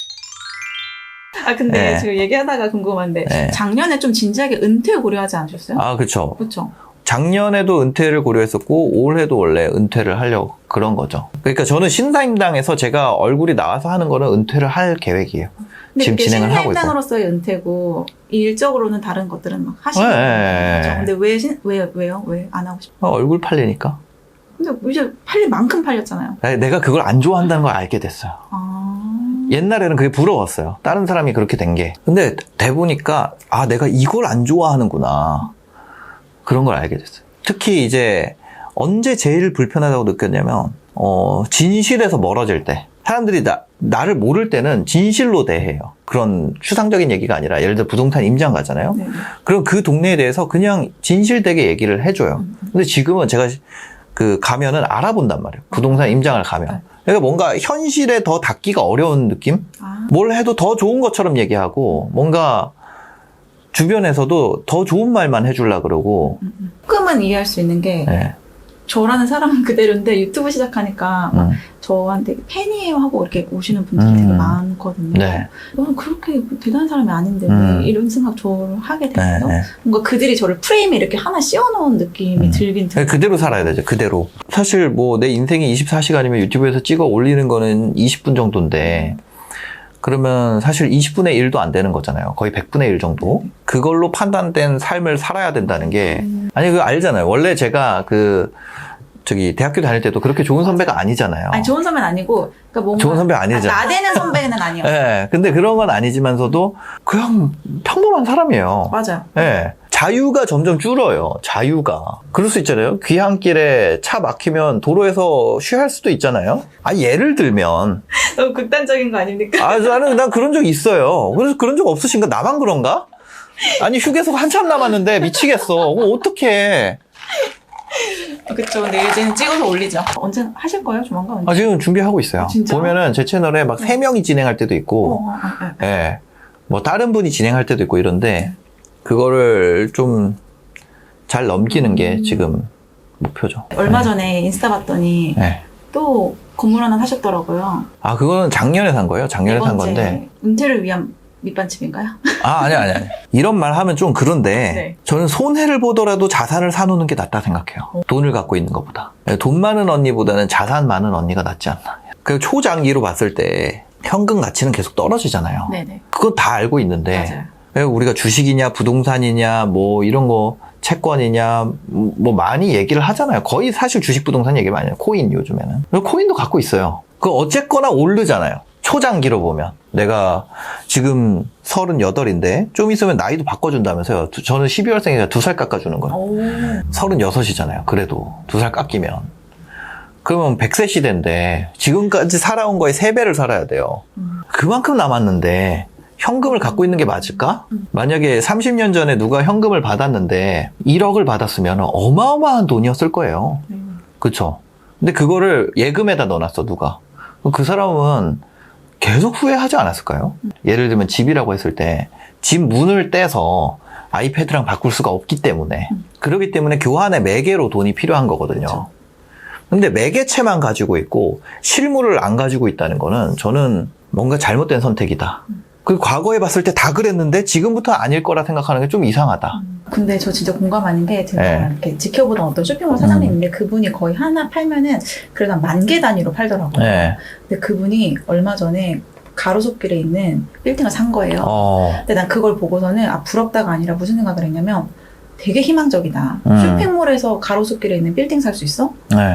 [SPEAKER 2] 근데
[SPEAKER 1] 네.
[SPEAKER 2] 지금 얘기하다가 궁금한데
[SPEAKER 1] 네.
[SPEAKER 2] 작년에 좀 진지하게 은퇴 고려하지 않으셨어요?
[SPEAKER 1] 그렇죠.
[SPEAKER 2] 그렇죠.
[SPEAKER 1] 작년에도 은퇴를 고려했었고 올해도 원래 은퇴를 하려고 그런 거죠. 그러니까 저는 신사임당에서 제가 얼굴이 나와서 하는 거는 은퇴를 할 계획이에요.
[SPEAKER 2] 근데
[SPEAKER 1] 지금 진행을 하고 있고.
[SPEAKER 2] 신사임당으로서의 은퇴고 일적으로는 다른 것들은 막 하시는 거죠. 근데 왜요? 왜 안 하고 싶어요?
[SPEAKER 1] 얼굴 팔리니까.
[SPEAKER 2] 근데 이제 팔릴 만큼 팔렸잖아요.
[SPEAKER 1] 내가 그걸 안 좋아한다는 걸 알게 됐어요. 옛날에는 그게 부러웠어요. 다른 사람이 그렇게 된 게. 근데 돼 보니까 내가 이걸 안 좋아하는구나. 그런 걸 알게 됐어요. 특히 이제 언제 제일 불편하다고 느꼈냐면 진실에서 멀어질 때. 사람들이 나를 모를 때는 진실로 대해요. 그런 추상적인 얘기가 아니라 예를 들어 부동산 임장 가잖아요.
[SPEAKER 2] 네네.
[SPEAKER 1] 그럼 그 동네에 대해서 그냥 진실되게 얘기를 해줘요. 근데 지금은 제가 가면은 알아본단 말이에요. 부동산 임장을 가면. 그러니까 뭔가 현실에 더 닿기가 어려운 느낌? 뭘 해도 더 좋은 것처럼 얘기하고 뭔가 주변에서도 더 좋은 말만 해주려고 그러고.
[SPEAKER 2] 조금은 이해할 수 있는 게
[SPEAKER 1] 네.
[SPEAKER 2] 저라는 사람은 그대로인데 유튜브 시작하니까 막 저한테 팬이에요 하고 이렇게 오시는 분들이 되게 많거든요.
[SPEAKER 1] 네.
[SPEAKER 2] 저는 그렇게 대단한 사람이 아닌데 왜 이런 생각 저를 하게 됐어요?
[SPEAKER 1] 네.
[SPEAKER 2] 뭔가 그들이 저를 프레임에 이렇게 하나 씌워놓은 느낌이 들긴 들어요.
[SPEAKER 1] 그대로 살아야 되죠. 그대로. 사실 뭐 내 인생이 24시간이면 유튜브에서 찍어 올리는 거는 20분 정도인데 그러면 사실 20분의 1도 안 되는 거잖아요. 거의 100분의 1 정도. 그걸로 판단된 삶을 살아야 된다는 게 아니 그거 알잖아요. 원래 제가 대학교 다닐 때도 그렇게 좋은 선배가 아니잖아요.
[SPEAKER 2] 아니 좋은 선배는 아니고 그러니까 뭔가
[SPEAKER 1] 좋은 선배 아니죠.
[SPEAKER 2] 나대는 선배는 아니에요.
[SPEAKER 1] 네, 근데 그런 건 아니지만서도 그냥 평범한 사람이에요.
[SPEAKER 2] 맞아요.
[SPEAKER 1] 네, 자유가 점점 줄어요. 자유가. 그럴 수 있잖아요. 귀향길에 차 막히면 도로에서 쉬할 수도 있잖아요. 예를 들면.
[SPEAKER 2] 너무 극단적인 거 아닙니까?
[SPEAKER 1] 난 그런 적 있어요. 그래서 그런 적 없으신가? 나만 그런가? 아니, 휴게소가 한참 남았는데 미치겠어. 어떡해.
[SPEAKER 2] 그쵸. 근데 이제는 찍어서 올리죠. 언제 하실 거예요? 조만간?
[SPEAKER 1] 지금 준비하고 있어요.
[SPEAKER 2] 진짜?
[SPEAKER 1] 보면은 제 채널에 막 3명이 진행할 때도 있고, 예. 뭐 다른 분이 진행할 때도 있고 이런데, 그거를 좀 잘 넘기는 게 지금 목표죠.
[SPEAKER 2] 얼마 전에 인스타 봤더니
[SPEAKER 1] 네.
[SPEAKER 2] 또 건물 하나 사셨더라고요.
[SPEAKER 1] 그거는 작년에 산 거예요. 작년에 산 건데.
[SPEAKER 2] 은퇴를 위한 밑반집인가요?
[SPEAKER 1] 아니. 이런 말 하면 좀 그런데,
[SPEAKER 2] 네.
[SPEAKER 1] 저는 손해를 보더라도 자산을 사놓는 게 낫다 생각해요. 돈을 갖고 있는 것보다. 돈 많은 언니보다는 자산 많은 언니가 낫지 않나. 그 초장기로 봤을 때 현금 가치는 계속 떨어지잖아요.
[SPEAKER 2] 네네.
[SPEAKER 1] 그건 다 알고 있는데, 우리가 주식이냐 부동산이냐 뭐 이런 거 채권이냐 뭐 많이 얘기를 하잖아요. 거의 사실 주식 부동산 얘기 많이 해요. 코인 요즘에는. 코인도 갖고 있어요. 그 어쨌거나 오르잖아요. 초장기로 보면. 내가 지금 38인데 좀 있으면 나이도 바꿔준다면서요. 저는 12월생이라 2살 깎아주는 거예요. 36이잖아요. 그래도 2살 깎이면. 그러면 100세 시대인데 지금까지 살아온 거에 3배를 살아야 돼요. 그만큼 남았는데 현금을 갖고 있는 게 맞을까? 만약에 30년 전에 누가 현금을 받았는데 1억을 받았으면 어마어마한 돈이었을 거예요. 그쵸? 근데 그거를 예금에다 넣어놨어, 누가. 그 사람은 계속 후회하지 않았을까요? 예를 들면 집이라고 했을 때 집 문을 떼서 아이패드랑 바꿀 수가 없기 때문에, 그렇기 때문에 교환의 매개로 돈이 필요한 거거든요. 그쵸. 근데 매개체만 가지고 있고 실물을 안 가지고 있다는 거는 저는 뭔가 잘못된 선택이다. 그 과거에 봤을 때 다 그랬는데 지금부터 아닐 거라 생각하는 게 좀 이상하다.
[SPEAKER 2] 근데 저 진짜 공감하는 게 제가 이렇게 지켜보던 어떤 쇼핑몰 사장님인데 그분이 거의 하나 팔면은 그래도 한 10,000개 단위로 팔더라고요. 근데 그분이 얼마 전에 가로수길에 있는 빌딩을 산 거예요. 근데 난 그걸 보고서는 부럽다가 아니라 무슨 생각을 했냐면 되게 희망적이다. 쇼핑몰에서 가로수길에 있는 빌딩 살 수 있어?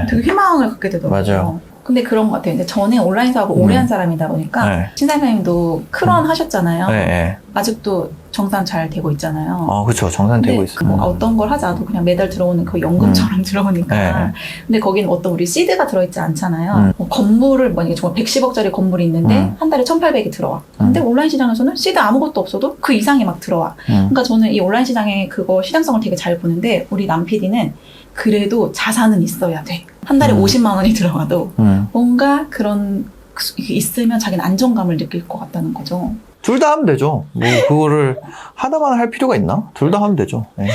[SPEAKER 2] 되게 희망을 갖게 되더라고요.
[SPEAKER 1] 맞아요.
[SPEAKER 2] 근데 그런 것 같아요. 이제 저는 온라인 사업을 오래 한 사람이다 보니까 신사장님도 크런 하셨잖아요. 아직도 정산 잘 되고 있잖아요.
[SPEAKER 1] 그렇죠. 정산되고 있어요.
[SPEAKER 2] 뭐 어떤 걸 하자도 그냥 매달 들어오는 그 연금처럼 들어오니까. 근데 거기는 어떤 우리 시드가 들어있지 않잖아요. 뭐 건물을 만약에 정말 110억짜리 건물이 있는데 한 달에 1,800이 들어와. 근데 온라인 시장에서는 시드 아무것도 없어도 그 이상이 막 들어와. 그러니까 저는 이 온라인 시장의 그거 시장성을 되게 잘 보는데 우리 남 PD는 그래도 자산은 있어야 돼. 한 달에 50만 원이 들어와도 뭔가 그런 있으면 자기는 안정감을 느낄 것 같다는 거죠.
[SPEAKER 1] 둘 다 하면 되죠. 뭐 그거를 하나만 할 필요가 있나? 둘 다 하면 되죠. 네.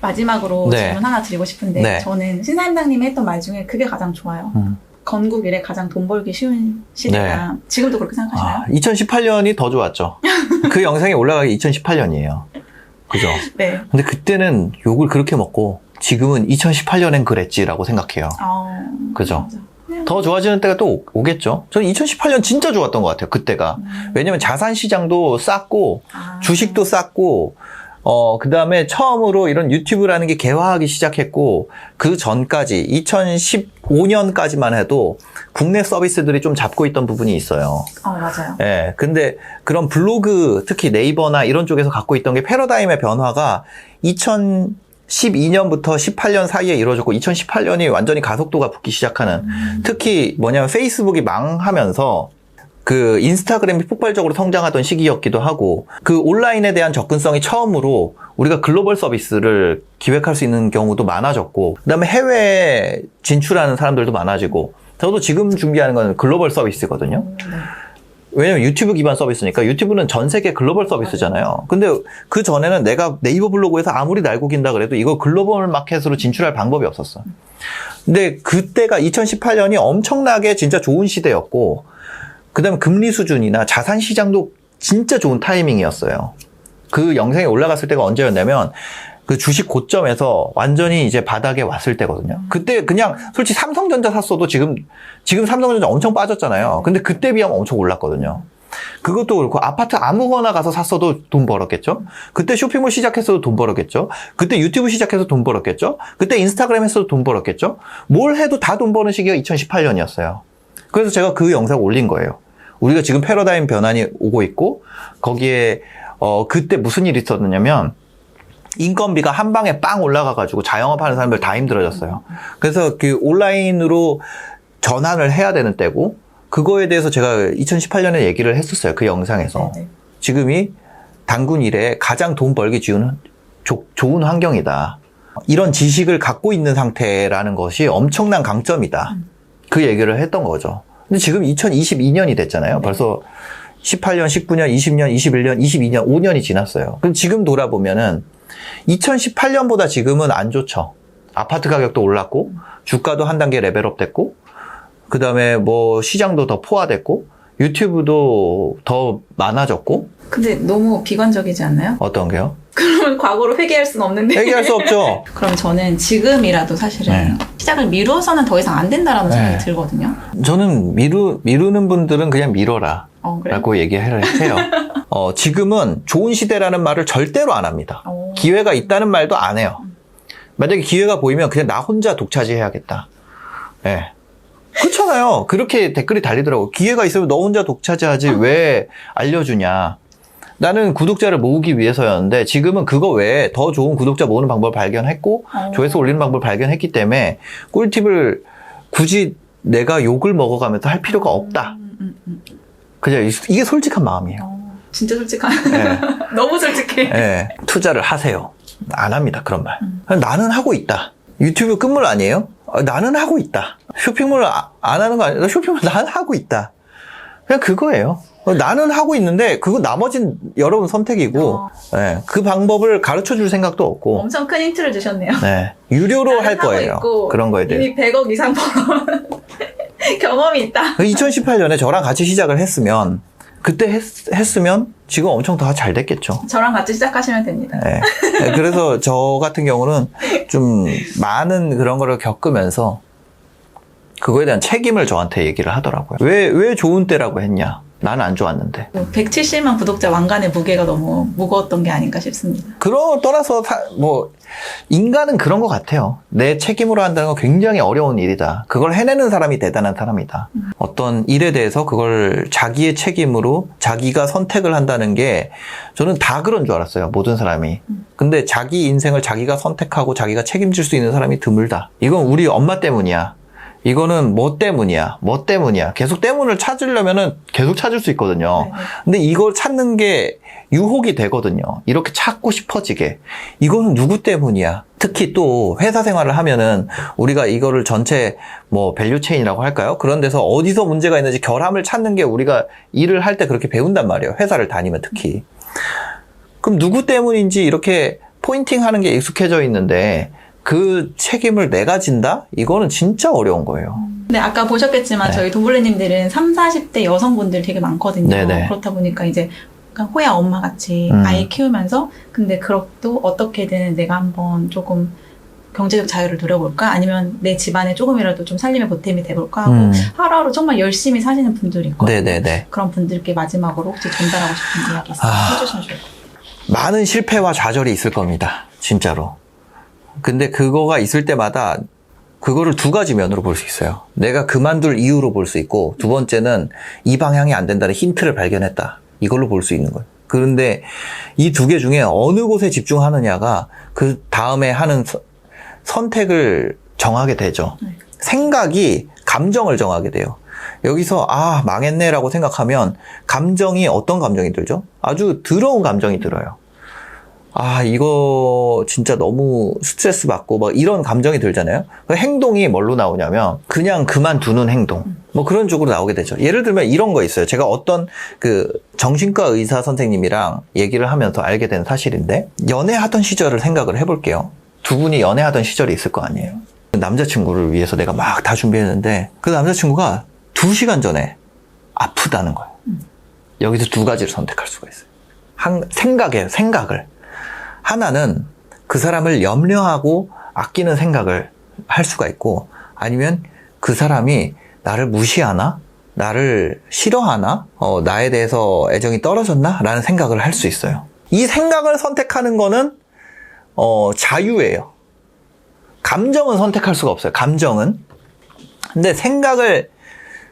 [SPEAKER 2] 마지막으로 질문 하나 드리고 싶은데 저는 신사임당님이 했던 말 중에 그게 가장 좋아요. 건국 이래 가장 돈 벌기 쉬운 시대다. 지금도 그렇게 생각하시나요?
[SPEAKER 1] 2018년이 더 좋았죠. 그 영상이 올라가기 2018년이에요. 그죠?
[SPEAKER 2] 네.
[SPEAKER 1] 근데 그때는 욕을 그렇게 먹고 지금은 2018년엔 그랬지라고 생각해요. 그죠? 맞아. 더 좋아지는 때가 또 오겠죠. 저는 2018년 진짜 좋았던 것 같아요. 그때가. 왜냐면 자산 시장도 쌌고 주식도 쌌고 그 다음에 처음으로 이런 유튜브라는 게 개화하기 시작했고, 그 전까지, 2015년까지만 해도 국내 서비스들이 좀 잡고 있던 부분이 있어요.
[SPEAKER 2] 맞아요.
[SPEAKER 1] 예. 근데 그런 블로그, 특히 네이버나 이런 쪽에서 갖고 있던 게 패러다임의 변화가 2012년부터 18년 사이에 이루어졌고, 2018년이 완전히 가속도가 붙기 시작하는, 특히 뭐냐면 페이스북이 망하면서 그 인스타그램이 폭발적으로 성장하던 시기였기도 하고, 그 온라인에 대한 접근성이 처음으로 우리가 글로벌 서비스를 기획할 수 있는 경우도 많아졌고, 그다음에 해외에 진출하는 사람들도 많아지고, 저도 지금 준비하는 건 글로벌 서비스거든요. 왜냐면 유튜브 기반 서비스니까. 유튜브는 전 세계 글로벌 서비스잖아요. 근데 그 전에는 내가 네이버 블로그에서 아무리 날고 긴다 그래도 이거 글로벌 마켓으로 진출할 방법이 없었어. 근데 그때가 2018년이 엄청나게 진짜 좋은 시대였고, 그 다음에 금리 수준이나 자산 시장도 진짜 좋은 타이밍이었어요. 그 영상이 올라갔을 때가 언제였냐면, 그 주식 고점에서 완전히 이제 바닥에 왔을 때거든요. 그때 그냥 솔직히 삼성전자 샀어도 지금 삼성전자 엄청 빠졌잖아요. 근데 그때 비하면 엄청 올랐거든요. 그것도 그렇고, 아파트 아무거나 가서 샀어도 돈 벌었겠죠? 그때 쇼핑몰 시작했어도 돈 벌었겠죠? 그때 유튜브 시작해서 돈 벌었겠죠? 그때 인스타그램 했어도 돈 벌었겠죠? 뭘 해도 다 돈 버는 시기가 2018년이었어요. 그래서 제가 그 영상 올린 거예요. 우리가 지금 패러다임 변환이 오고 있고, 거기에 그때 무슨 일이 있었냐면, 인건비가 한 방에 빵 올라가가지고 자영업하는 사람들 다 힘들어졌어요. 그래서 그 온라인으로 전환을 해야 되는 때고, 그거에 대해서 제가 2018년에 얘기를 했었어요. 그 영상에서.
[SPEAKER 2] 네네.
[SPEAKER 1] 지금이 단군 이래 가장 돈 벌기 좋은 환경이다. 이런 지식을 갖고 있는 상태라는 것이 엄청난 강점이다. 그 얘기를 했던 거죠. 근데 지금 2022년이 됐잖아요.
[SPEAKER 2] 네.
[SPEAKER 1] 벌써 18년, 19년, 20년, 21년, 22년, 5년이 지났어요. 그럼 지금 돌아보면은 2018년보다 지금은 안 좋죠. 아파트 가격도 올랐고, 주가도 한 단계 레벨업 됐고, 그 다음에 뭐 시장도 더 포화됐고, 유튜브도 더 많아졌고.
[SPEAKER 2] 근데 너무 비관적이지 않나요?
[SPEAKER 1] 어떤 게요?
[SPEAKER 2] 그러면 과거로 회귀할 수는 없는데.
[SPEAKER 1] 얘기할 수 없죠.
[SPEAKER 2] 그럼 저는 지금이라도 사실은
[SPEAKER 1] 네.
[SPEAKER 2] 시작을 미루어서는 더 이상 안 된다라는
[SPEAKER 1] 네.
[SPEAKER 2] 생각이 들거든요.
[SPEAKER 1] 저는 미루는 분들은 그냥 미뤄라.
[SPEAKER 2] 그래요?
[SPEAKER 1] 라고 얘기를 해요. 지금은 좋은 시대라는 말을 절대로 안 합니다. 기회가 있다는 말도 안 해요. 만약에 기회가 보이면 그냥 나 혼자 독차지해야겠다. 예. 네. 그렇잖아요. 그렇게 댓글이 달리더라고요. 기회가 있으면 너 혼자 독차지하지 왜 알려주냐. 나는 구독자를 모으기 위해서였는데 지금은 그거 외에 더 좋은 구독자 모으는 방법을 발견했고 조회수 올리는 방법을 발견했기 때문에 꿀팁을 굳이 내가 욕을 먹어가면서 할 필요가 없다. 그냥 이게 솔직한 마음이에요.
[SPEAKER 2] 진짜 솔직한.
[SPEAKER 1] 네.
[SPEAKER 2] 너무 솔직해.
[SPEAKER 1] 네. 투자를 하세요. 안 합니다. 그런 말. 나는 하고 있다. 유튜브 끝물 아니에요? 나는 하고 있다. 쇼핑몰 안 하는 거 아니야? 쇼핑몰 나는 하고 있다. 그냥 그거예요. 나는 하고 있는데 그거 나머진 여러분 선택이고 네, 그 방법을 가르쳐줄 생각도 없고
[SPEAKER 2] 엄청 큰 힌트를 주셨네요.
[SPEAKER 1] 네, 유료로 할 거예요. 그런 거에 대해서.
[SPEAKER 2] 이미 100억 이상 벌어온 경험이 있다.
[SPEAKER 1] 2018년에 저랑 같이 시작을 했으면 그때 했으면 지금 엄청 더 잘 됐겠죠.
[SPEAKER 2] 저랑 같이 시작하시면 됩니다.
[SPEAKER 1] 네. 그래서 저 같은 경우는 좀 많은 그런 거를 겪으면서 그거에 대한 책임을 저한테 얘기를 하더라고요. 왜 좋은 때라고 했냐? 나는 안 좋았는데.
[SPEAKER 2] 170만 구독자 왕관의 무게가 너무 무거웠던 게 아닌가 싶습니다.
[SPEAKER 1] 그런 떠나서 인간은 그런 것 같아요. 내 책임으로 한다는 건 굉장히 어려운 일이다. 그걸 해내는 사람이 대단한 사람이다. 어떤 일에 대해서 그걸 자기의 책임으로 자기가 선택을 한다는 게 저는 다 그런 줄 알았어요. 모든 사람이. 근데 자기 인생을 자기가 선택하고 자기가 책임질 수 있는 사람이 드물다. 이건 우리 엄마 때문이야. 이거는 뭐 때문이야. 계속 때문을 찾으려면은 계속 찾을 수 있거든요.
[SPEAKER 2] 네.
[SPEAKER 1] 근데 이걸 찾는 게 유혹이 되거든요. 이렇게 찾고 싶어지게. 이거는 누구 때문이야. 특히 또 회사 생활을 하면은 우리가 이거를 전체 밸류체인이라고 할까요? 그런 데서 어디서 문제가 있는지 결함을 찾는 게 우리가 일을 할 때 그렇게 배운단 말이에요. 회사를 다니면 특히. 그럼 누구 때문인지 이렇게 포인팅 하는 게 익숙해져 있는데 그 책임을 내가 진다? 이거는 진짜 어려운 거예요.
[SPEAKER 2] 근데 아까 보셨겠지만 저희 도블레님들은 30, 40대 여성분들 되게 많거든요.
[SPEAKER 1] 네네.
[SPEAKER 2] 그렇다 보니까 이제 호야 엄마 같이 아이 키우면서 근데 그것도 어떻게든 내가 한번 조금 경제적 자유를 누려볼까? 아니면 내 집안에 조금이라도 좀 살림의 보탬이 돼볼까? 하고 하루하루 정말 열심히 사시는 분들이 있거든요.
[SPEAKER 1] 네네네.
[SPEAKER 2] 그런 분들께 마지막으로 혹시 전달하고 싶은 이야기 있으면 해주시면 좋을 것 같아요.
[SPEAKER 1] 많은 실패와 좌절이 있을 겁니다. 진짜로. 근데 그거가 있을 때마다 그거를 두 가지 면으로 볼 수 있어요. 내가 그만둘 이유로 볼 수 있고 두 번째는 이 방향이 안 된다는 힌트를 발견했다. 이걸로 볼 수 있는 거예요. 그런데 이 두 개 중에 어느 곳에 집중하느냐가 그 다음에 하는 선택을 정하게 되죠. 생각이 감정을 정하게 돼요. 여기서 망했네라고 생각하면 감정이 어떤 감정이 들죠? 아주 더러운 감정이 들어요. 이거 진짜 너무 스트레스 받고 이런 감정이 들잖아요. 그 행동이 뭘로 나오냐면 그냥 그만두는 행동. 그런 쪽으로 나오게 되죠. 예를 들면 이런 거 있어요. 제가 어떤 정신과 의사 선생님이랑 얘기를 하면서 알게 된 사실인데 연애하던 시절을 생각을 해볼게요. 두 분이 연애하던 시절이 있을 거 아니에요. 남자친구를 위해서 내가 막 다 준비했는데 그 남자친구가 2시간 전에 아프다는 거예요. 여기서 두 가지를 선택할 수가 있어요. 생각을. 하나는 그 사람을 염려하고 아끼는 생각을 할 수가 있고 아니면 그 사람이 나를 무시하나? 나를 싫어하나? 나에 대해서 애정이 떨어졌나? 라는 생각을 할 수 있어요. 이 생각을 선택하는 거는 자유예요. 감정은 선택할 수가 없어요. 감정은. 근데 생각을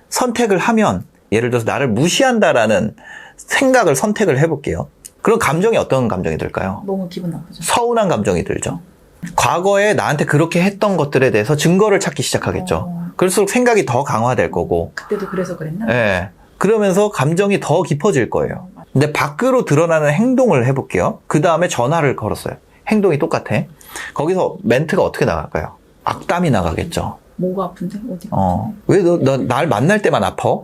[SPEAKER 1] 선택을 하면 예를 들어서 나를 무시한다라는 생각을 선택을 해볼게요. 그런 감정이 어떤 감정이 들까요?
[SPEAKER 2] 너무 기분 나쁘죠.
[SPEAKER 1] 서운한 감정이 들죠. 과거에 나한테 그렇게 했던 것들에 대해서 증거를 찾기 시작하겠죠. 그럴수록 생각이 더 강화될 거고.
[SPEAKER 2] 그때도 그래서 그랬나?
[SPEAKER 1] 예. 그러면서 감정이 더 깊어질 거예요. 근데 밖으로 드러나는 행동을 해볼게요. 그 다음에 전화를 걸었어요. 행동이 똑같아. 거기서 멘트가 어떻게 나갈까요? 악담이 나가겠죠.
[SPEAKER 2] 뭐가 아픈데? 어디가?
[SPEAKER 1] 왜 너 날 만날 때만 아파?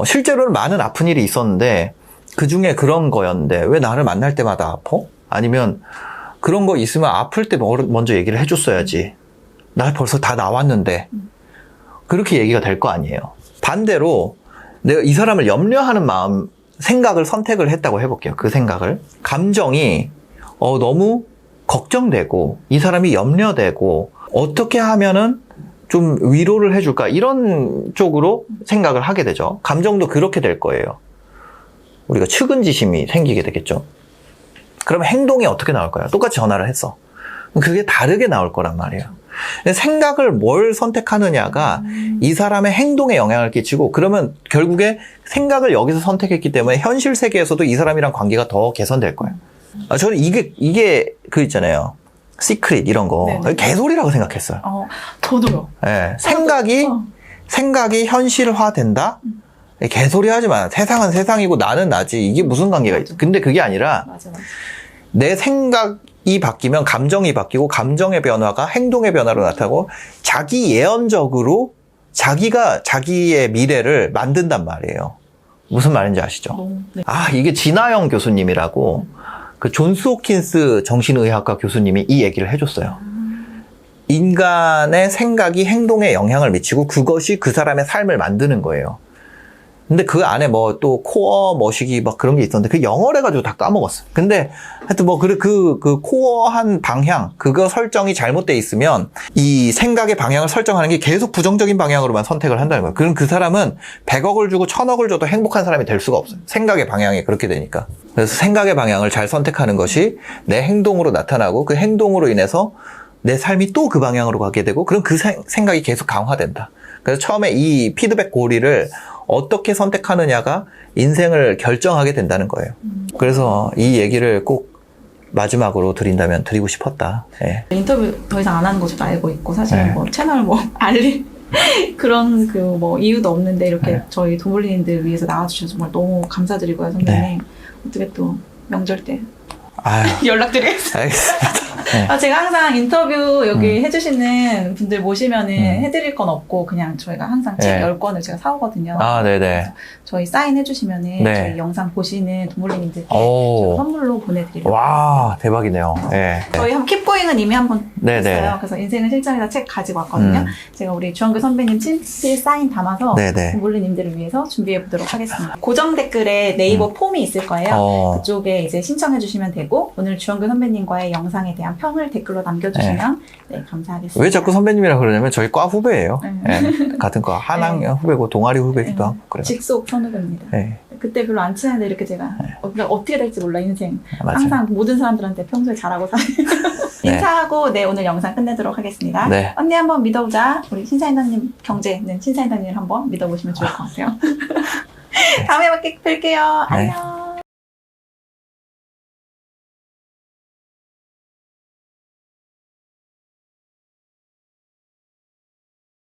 [SPEAKER 1] 실제로는 많은 아픈 일이 있었는데 그 중에 그런 거였는데 왜 나를 만날 때마다 아파? 아니면 그런 거 있으면 아플 때 먼저 얘기를 해줬어야지. 나 벌써 다 나왔는데. 그렇게 얘기가 될 거 아니에요. 반대로 내가 이 사람을 염려하는 마음, 생각을 선택을 했다고 해볼게요. 그 생각을. 감정이 너무 걱정되고 이 사람이 염려되고 어떻게 하면은 좀 위로를 해줄까 이런 쪽으로 생각을 하게 되죠. 감정도 그렇게 될 거예요. 우리가 측은지심이 생기게 되겠죠. 그러면 행동이 어떻게 나올까요? 똑같이 전화를 했어. 그게 다르게 나올 거란 말이에요. 생각을 뭘 선택하느냐가 이 사람의 행동에 영향을 끼치고 그러면 결국에 생각을 여기서 선택했기 때문에 현실 세계에서도 이 사람이랑 관계가 더 개선될 거예요. 저는 이게 그 있잖아요. 시크릿 이런 거. 네네. 개소리라고 생각했어요.
[SPEAKER 2] 저도요.
[SPEAKER 1] 네, 생각이 현실화된다? 개소리 하지 마. 세상은 세상이고 나는 나지. 이게 무슨 관계가 있어. 근데 그게 아니라
[SPEAKER 2] 맞아.
[SPEAKER 1] 내 생각이 바뀌면 감정이 바뀌고 감정의 변화가 행동의 변화로 나타나고 자기 예언적으로 자기가 자기의 미래를 만든단 말이에요. 무슨 말인지 아시죠?
[SPEAKER 2] 네.
[SPEAKER 1] 이게 진아영 교수님이라고 그 존스 호킨스 정신의학과 교수님이 이 얘기를 해줬어요. 인간의 생각이 행동에 영향을 미치고 그것이 그 사람의 삶을 만드는 거예요. 근데 그 안에 뭐 또 코어 머시기 막 그런 게 있었는데 그 영어를 해가지고 다 까먹었어. 근데 하여튼 뭐 그 코어한 방향 그거 설정이 잘못돼 있으면 이 생각의 방향을 설정하는 게 계속 부정적인 방향으로만 선택을 한다는 거예요. 그럼 그 사람은 100억을 주고 1000억을 줘도 행복한 사람이 될 수가 없어요. 생각의 방향이 그렇게 되니까. 그래서 생각의 방향을 잘 선택하는 것이 내 행동으로 나타나고 그 행동으로 인해서 내 삶이 또 그 방향으로 가게 되고 그럼 그 생각이 계속 강화된다. 그래서 처음에 이 피드백 고리를 어떻게 선택하느냐가 인생을 결정하게 된다는 거예요. 그래서 이 얘기를 꼭 마지막으로 드린다면 드리고 싶었다. 예.
[SPEAKER 2] 인터뷰 더 이상 안 하는 거 저도 알고 있고 사실
[SPEAKER 1] 네.
[SPEAKER 2] 뭐 채널 뭐 알릴 그런 그 뭐 이유도 없는데 이렇게
[SPEAKER 1] 네.
[SPEAKER 2] 저희 도물리님들 위해서 나와주셔서 정말 너무 감사드리고요 선배님.
[SPEAKER 1] 네.
[SPEAKER 2] 어떻게 또 명절 때
[SPEAKER 1] 아유,
[SPEAKER 2] 연락드리겠습니다.
[SPEAKER 1] 알겠습니다. 네.
[SPEAKER 2] 제가 항상 인터뷰 여기 해주시는 분들 모시면은 해드릴 건 없고 그냥 저희가 항상 책
[SPEAKER 1] 네.
[SPEAKER 2] 10권을 제가 사오거든요.
[SPEAKER 1] 네네.
[SPEAKER 2] 저희 사인해주시면은
[SPEAKER 1] 네.
[SPEAKER 2] 저희 영상 보시는 도물리님들께
[SPEAKER 1] 오.
[SPEAKER 2] 제가 선물로 보내드리려고.
[SPEAKER 1] 와, 대박이네요. 예.
[SPEAKER 2] 저희 한 킵고잉은 이미 한번
[SPEAKER 1] 네네.
[SPEAKER 2] 했어요. 그래서 인생은 실전이다 책 가지고 왔거든요. 제가 우리 주원규 선배님 친필 사인 담아서
[SPEAKER 1] 네네.
[SPEAKER 2] 도물리님들을 위해서 준비해 보도록 하겠습니다. 고정 댓글에 네이버 폼이 있을 거예요. 그쪽에 이제 신청해 주시면 되고 오늘 주원규 선배님과의 영상에 대한 평을 댓글로 남겨주시면 네, 감사하겠습니다.
[SPEAKER 1] 왜 자꾸 선배님이라 그러냐면 저희 과 후배예요.
[SPEAKER 2] 네.
[SPEAKER 1] 예. 같은 과 한학년 후배고 동아리 후배기도 하고 그래요.
[SPEAKER 2] 직속 선후배입니다.
[SPEAKER 1] 네.
[SPEAKER 2] 그때 별로 안 친한데 이렇게 제가 그러니까 어떻게 될지 몰라 인생.
[SPEAKER 1] 맞아요.
[SPEAKER 2] 항상 모든 사람들한테 평소에 잘하고 살아요.
[SPEAKER 1] 네.
[SPEAKER 2] 인사하고 네 오늘 영상 끝내도록 하겠습니다.
[SPEAKER 1] 네.
[SPEAKER 2] 언니 한번 믿어보자. 우리 신사임당님 경제는 신사임당님을 한번 믿어보시면 좋을 것 같아요. 다음에 뵐게요.
[SPEAKER 1] 네.
[SPEAKER 2] 안녕.